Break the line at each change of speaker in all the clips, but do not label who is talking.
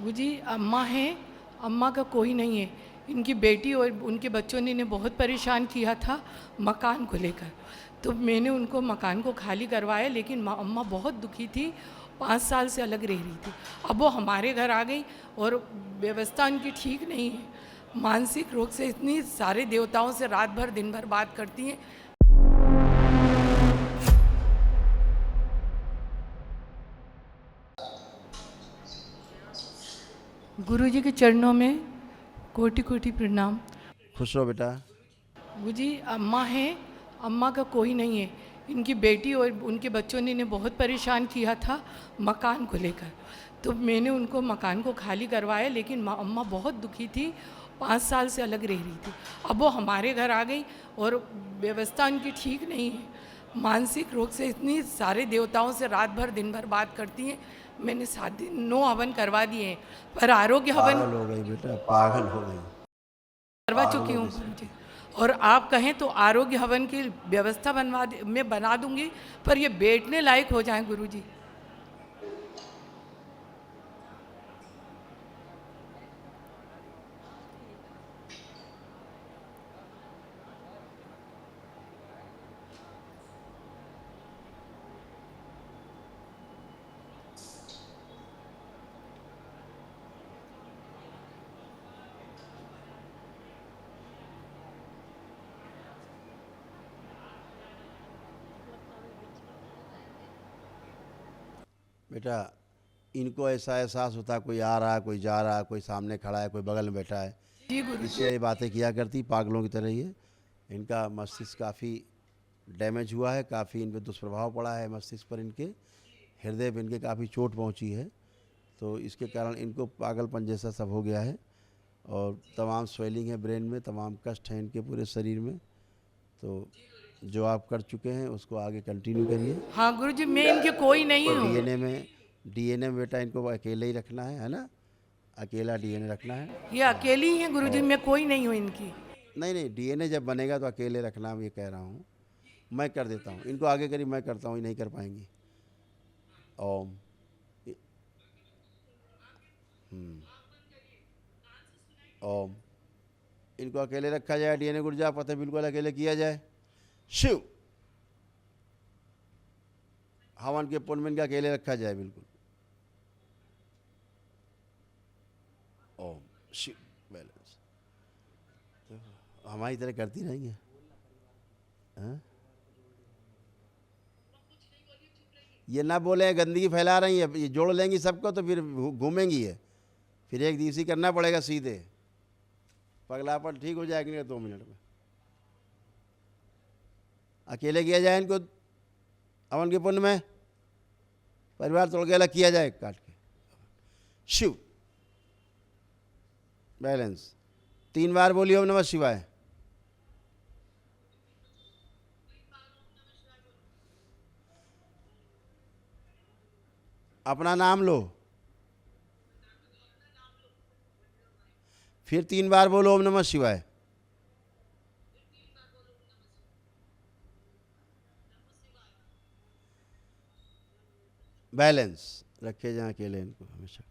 वो जी अम्मा हैं, अम्मा का कोई नहीं है। इनकी बेटी और उनके बच्चों ने इन्हें बहुत परेशान किया था मकान को लेकर। तो मैंने उनको मकान को खाली करवाया, लेकिन अम्मा बहुत दुखी थी, 5 साल से अलग रह रही थी। अब वो हमारे घर आ गई और व्यवस्था उनकी ठीक नहीं है। मानसिक रोग से इतनी सारे देवताओं से रात भर दिन भर बात करती हैं। गुरु जी के चरणों में कोटि कोटि प्रणाम।
खुश रहो बेटा।
वो जी अम्मा हैं, अम्मा का कोई नहीं है। इनकी बेटी और उनके बच्चों ने इन्हें बहुत परेशान किया था मकान को लेकर। तो मैंने उनको मकान को खाली करवाया, लेकिन अम्मा बहुत दुखी थी, 5 साल से अलग रह रही थी। अब वो हमारे घर आ गई और व्यवस्था उनकी ठीक नहीं है। मानसिक रोग से इतनी सारे देवताओं से रात भर दिन भर बात करती हैं। मैंने 7 दिन 9 हवन करवा दिए हैं, पर आरोग्य हवन
पागल हो गई बेटा, पागल हो गई।
करवा चुकी हूँ गुरुजी। और आप कहें तो आरोग्य हवन की व्यवस्था मैं बना दूंगी, पर ये बैठने लायक हो जाएं गुरुजी।
बेटा इनको ऐसा एहसास होता है कोई आ रहा है, कोई जा रहा है, कोई सामने खड़ा है, कोई बगल में बैठा है,
जी गुरुजी।
इसलिए ये बातें किया करती पागलों की तरह ही है। इनका मस्तिष्क काफ़ी डैमेज हुआ है, काफ़ी इन पर दुष्प्रभाव पड़ा है मस्तिष्क पर, इनके हृदय पर इनके काफ़ी चोट पहुंची है। तो इसके कारण इनको पागलपन जैसा सब हो गया है और तमाम स्वेलिंग है ब्रेन में, तमाम कष्ट हैं इनके पूरे शरीर में। तो जो आप कर चुके हैं उसको आगे कंटिन्यू करिए।
हाँ गुरुजी, मैं इनके कोई नहीं हूँ।
डीएनए में बेटा इनको अकेले ही रखना है ना? अकेला डीएनए रखना है।
ये अकेली ही हैं गुरुजी, मैं कोई नहीं हूँ इनकी।
नहीं नहीं, डीएनए जब बनेगा तो अकेले रखना, मैं ये कह रहा हूँ। मैं कर देता हूँ, इनको आगे करी, मैं करता हूँ, ये नहीं कर पाएंगी। ओम। ओम। इनको अकेले रखा जाए, डीएनए गुर्जा पता बिल्कुल अकेले किया जाए। शिव। हवन के पुण्य में इनका अकेले रखा जाए बिल्कुल। ओम शिव। बैलेंस तो हमारी तरह करती रहेंगे। हाँ? ये ना बोले गंदगी फैला रही है, ये जोड़ लेंगी सबको तो फिर घूमेंगी ये, फिर एक दिवसी करना पड़ेगा सीधे। पगलापन ठीक हो जाएगी नहीं 2 मिनट में। अकेले किया जाए इनको हवन के पुण्य में, परिवार तोड़ के अलग किया जाए काट के। शिव। बैलेंस 3 बार बोलिए ओम नमः शिवाय। अपना नाम लो, फिर 3 बार बोलो ओम नमः शिवाय। बैलेंस रखे जाए अकेले इनको हमेशा।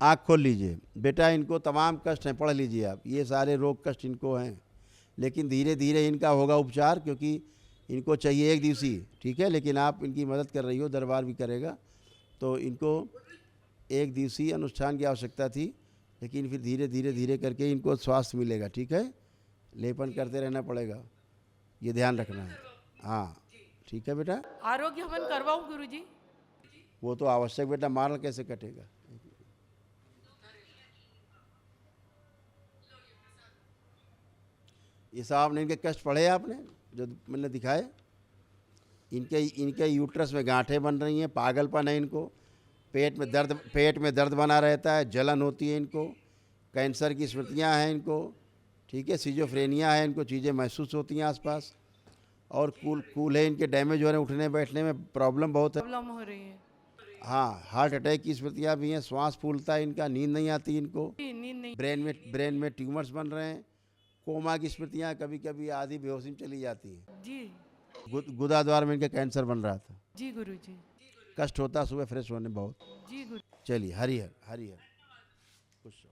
आँख खोल लीजिए बेटा, इनको तमाम कष्ट हैं, पढ़ लीजिए आप, ये सारे रोग कष्ट इनको हैं, लेकिन धीरे धीरे इनका होगा उपचार, क्योंकि इनको चाहिए एक दिवसीय, ठीक है? लेकिन आप इनकी मदद कर रही हो, दरबार भी करेगा, तो इनको एक दिवसीय अनुष्ठान की आवश्यकता थी, लेकिन फिर धीरे धीरे धीरे करके इनको स्वास्थ्य मिलेगा, ठीक है? लेपन करते रहना पड़ेगा, ये ध्यान रखना है। हाँ ठीक है बेटा।
आरोग्य हवन करवाऊँ गुरुजी?
वो तो आवश्यक बेटा, मारल कैसे कटेगा? ये सब आपने इनके कष्ट पढ़े, आपने जो मैंने दिखाए, इनके यूट्रस में गांठें बन रही हैं, पागलपन है इनको, पेट में दर्द बना रहता है, जलन होती है इनको, कैंसर की स्मृतियां हैं इनको, ठीक है? सिजोफ्रेनिया है इनको, चीज़ें महसूस होती हैं आसपास, और कूल है इनके, डैमेज हो रहे हैं, उठने बैठने में प्रॉब्लम बहुत है।
प्रॉब्लम हो रही है।
हाँ, हार्ट अटैक की स्मृतियाँ भी हैं, श्वास फूलता है इनका, नींद नहीं आती इनको,
नींद नहीं।
ब्रेन में ट्यूमर्स बन रहे हैं, कोमा की स्मृतियाँ, कभी कभी आधी बेहोशी में चली जाती हैं।
जी
गुदा द्वार में इनके कैंसर बन रहा था।
जी गुरुजी।
कष्ट होता सुबह फ्रेश होने बहुत।
जी गुरु।
चलिए हरिहर हरिहर। खुश रहो।